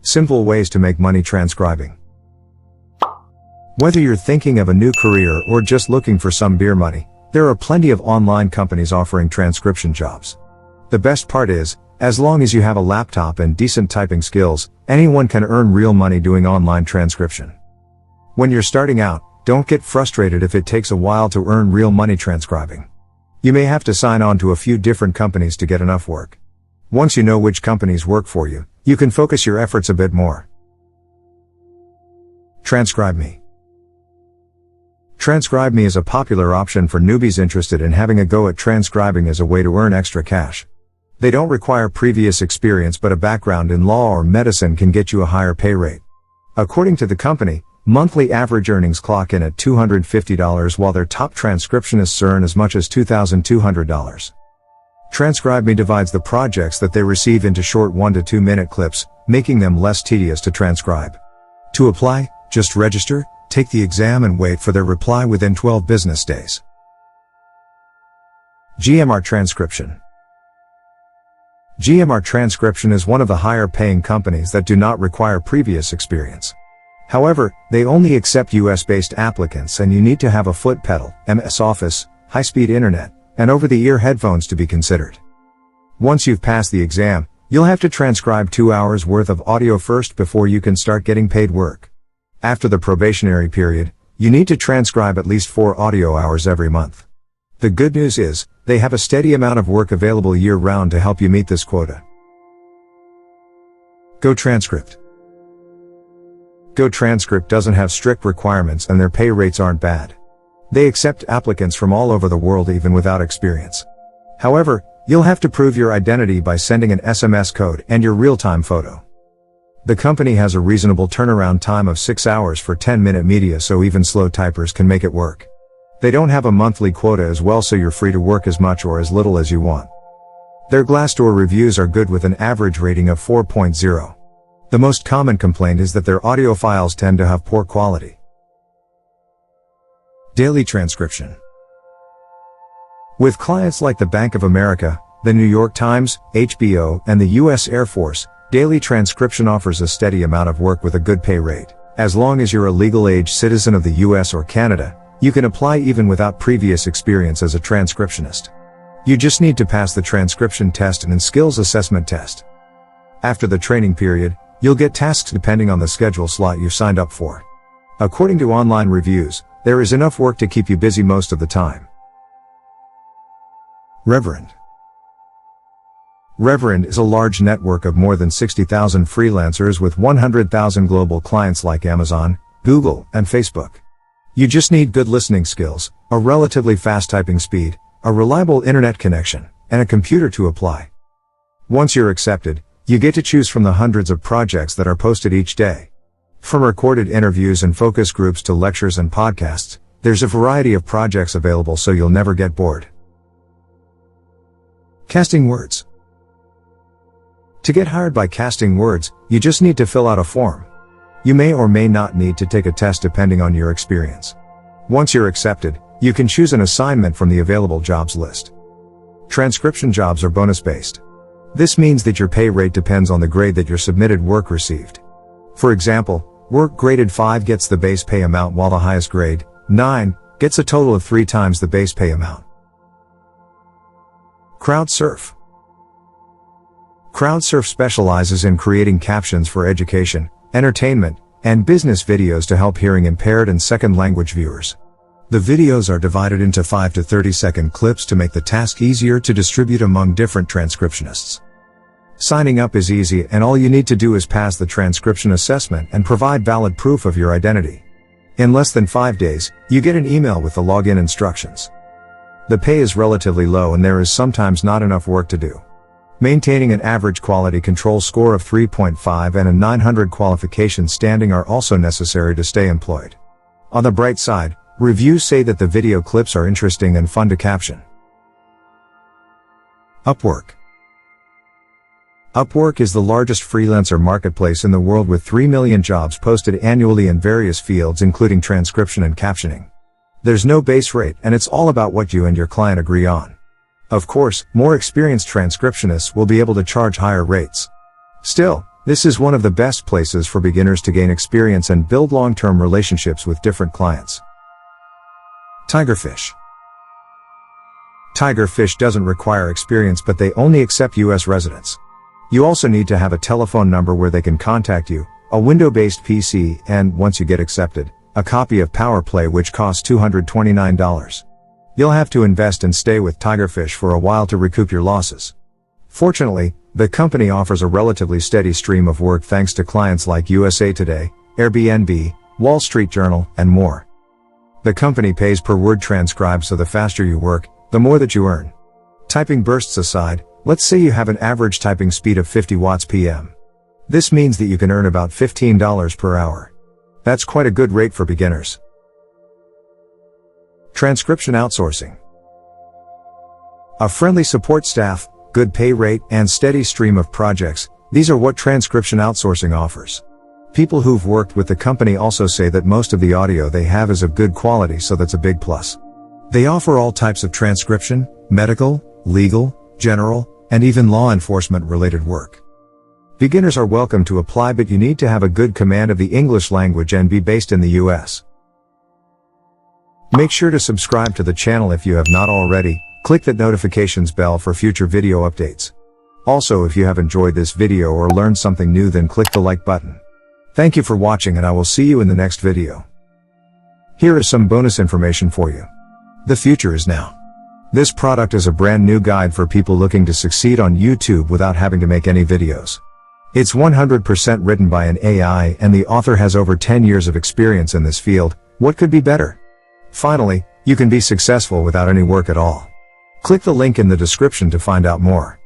Simple ways to make money transcribing. Whether you're thinking of a new career or just looking for some beer money, there are plenty of online companies offering transcription jobs. The best part is, as long as you have a laptop and decent typing skills, anyone can earn real money doing online transcription. When you're starting out, don't get frustrated if it takes a while to earn real money transcribing. You may have to sign on to a few different companies to get enough work. Once you know which companies work for you, you can focus your efforts a bit more. TranscribeMe. TranscribeMe is a popular option for newbies interested in having a go at transcribing as a way to earn extra cash. They don't require previous experience, but a background in law or medicine can get you a higher pay rate. According to the company, monthly average earnings clock in at $250, while their top transcriptionists earn as much as $2,200. TranscribeMe divides the projects that they receive into short 1 to 2 minute clips, making them less tedious to transcribe. To apply, just register, take the exam and wait for their reply within 12 business days. GMR Transcription. GMR Transcription is one of the higher paying companies that do not require previous experience. However, they only accept US-based applicants, and you need to have a foot pedal, MS Office, high-speed internet, and over-the-ear headphones to be considered. Once you've passed the exam, you'll have to transcribe 2 hours worth of audio first before you can start getting paid work. After the probationary period, you need to transcribe at least 4 audio hours every month. The good news is, they have a steady amount of work available year-round to help you meet this quota. GoTranscript. GoTranscript doesn't have strict requirements, and their pay rates aren't bad. They accept applicants from all over the world even without experience. However, you'll have to prove your identity by sending an SMS code and your real-time photo. The company has a reasonable turnaround time of 6 hours for 10-minute media, so even slow typers can make it work. They don't have a monthly quota as well, so you're free to work as much or as little as you want. Their Glassdoor reviews are good with an average rating of 4.0. The most common complaint is that their audio files tend to have poor quality. Daily Transcription. With clients like the Bank of America, the New York Times, HBO, and the U.S. Air Force, Daily Transcription offers a steady amount of work with a good pay rate. As long as you're a legal-age citizen of the U.S. or Canada, you can apply even without previous experience as a transcriptionist. You just need to pass the transcription test and skills assessment test. After the training period, you'll get tasks depending on the schedule slot you've signed up for. According to online reviews, there is enough work to keep you busy most of the time. Reverend. Reverend is a large network of more than 60,000 freelancers with 100,000 global clients like Amazon, Google, and Facebook. You just need good listening skills, a relatively fast typing speed, a reliable internet connection, and a computer to apply. Once you're accepted, you get to choose from the hundreds of projects that are posted each day. From recorded interviews and focus groups to lectures and podcasts, there's a variety of projects available, so you'll never get bored. Casting Words. To get hired by Casting Words, you just need to fill out a form. You may or may not need to take a test depending on your experience. Once you're accepted, you can choose an assignment from the available jobs list. Transcription jobs are bonus-based. This means that your pay rate depends on the grade that your submitted work received. For example, work graded 5 gets the base pay amount, while the highest grade, 9, gets a total of 3 times the base pay amount. CrowdSurf. CrowdSurf specializes in creating captions for education, entertainment, and business videos to help hearing impaired and second language viewers. The videos are divided into 5 to 30-second clips to make the task easier to distribute among different transcriptionists. Signing up is easy, and all you need to do is pass the transcription assessment and provide valid proof of your identity. In less than 5 days, you get an email with the login instructions. The pay is relatively low, and there is sometimes not enough work to do. Maintaining an average quality control score of 3.5 and a 900 qualification standing are also necessary to stay employed. On the bright side, reviews say that the video clips are interesting and fun to caption. Upwork. Upwork is the largest freelancer marketplace in the world with 3 million jobs posted annually in various fields including transcription and captioning. There's no base rate, and it's all about what you and your client agree on. Of course, more experienced transcriptionists will be able to charge higher rates. Still, This is one of the best places for beginners to gain experience and build long-term relationships with different clients. Tigerfish. Tigerfish doesn't require experience, but they only accept US residents. You also need to have a telephone number where they can contact you, a window-based PC, and, once you get accepted, a copy of PowerPlay, which costs $229. You'll have to invest and stay with Tigerfish for a while to recoup your losses. Fortunately, the company offers a relatively steady stream of work thanks to clients like USA Today, Airbnb, Wall Street Journal, and more. The company pays per word transcribed, so the faster you work, the more that you earn. Typing bursts aside, let's say you have an average typing speed of 50 watts PM. This means that you can earn about $15 per hour. That's quite a good rate for beginners. Transcription outsourcing. A friendly support staff, good pay rate, and steady stream of projects, these are what transcription outsourcing offers. People who've worked with the company also say that most of the audio they have is of good quality, so that's a big plus. They offer all types of transcription, medical, legal, general, and even law enforcement related work. Beginners are welcome to apply, but you need to have a good command of the English language and be based in the US. Make sure to subscribe to the channel if you have not already. Click that notifications bell for future video updates. Also, if you have enjoyed this video or learned something new, then click the like button. Thank you for watching, and I will see you in the next video. Here is some bonus information for you. The future is now. This product is a brand new guide for people looking to succeed on YouTube without having to make any videos. It's 100% written by an AI, and the author has over 10 years of experience in this field. What could be better? Finally, you can be successful without any work at all. Click the link in the description to find out more.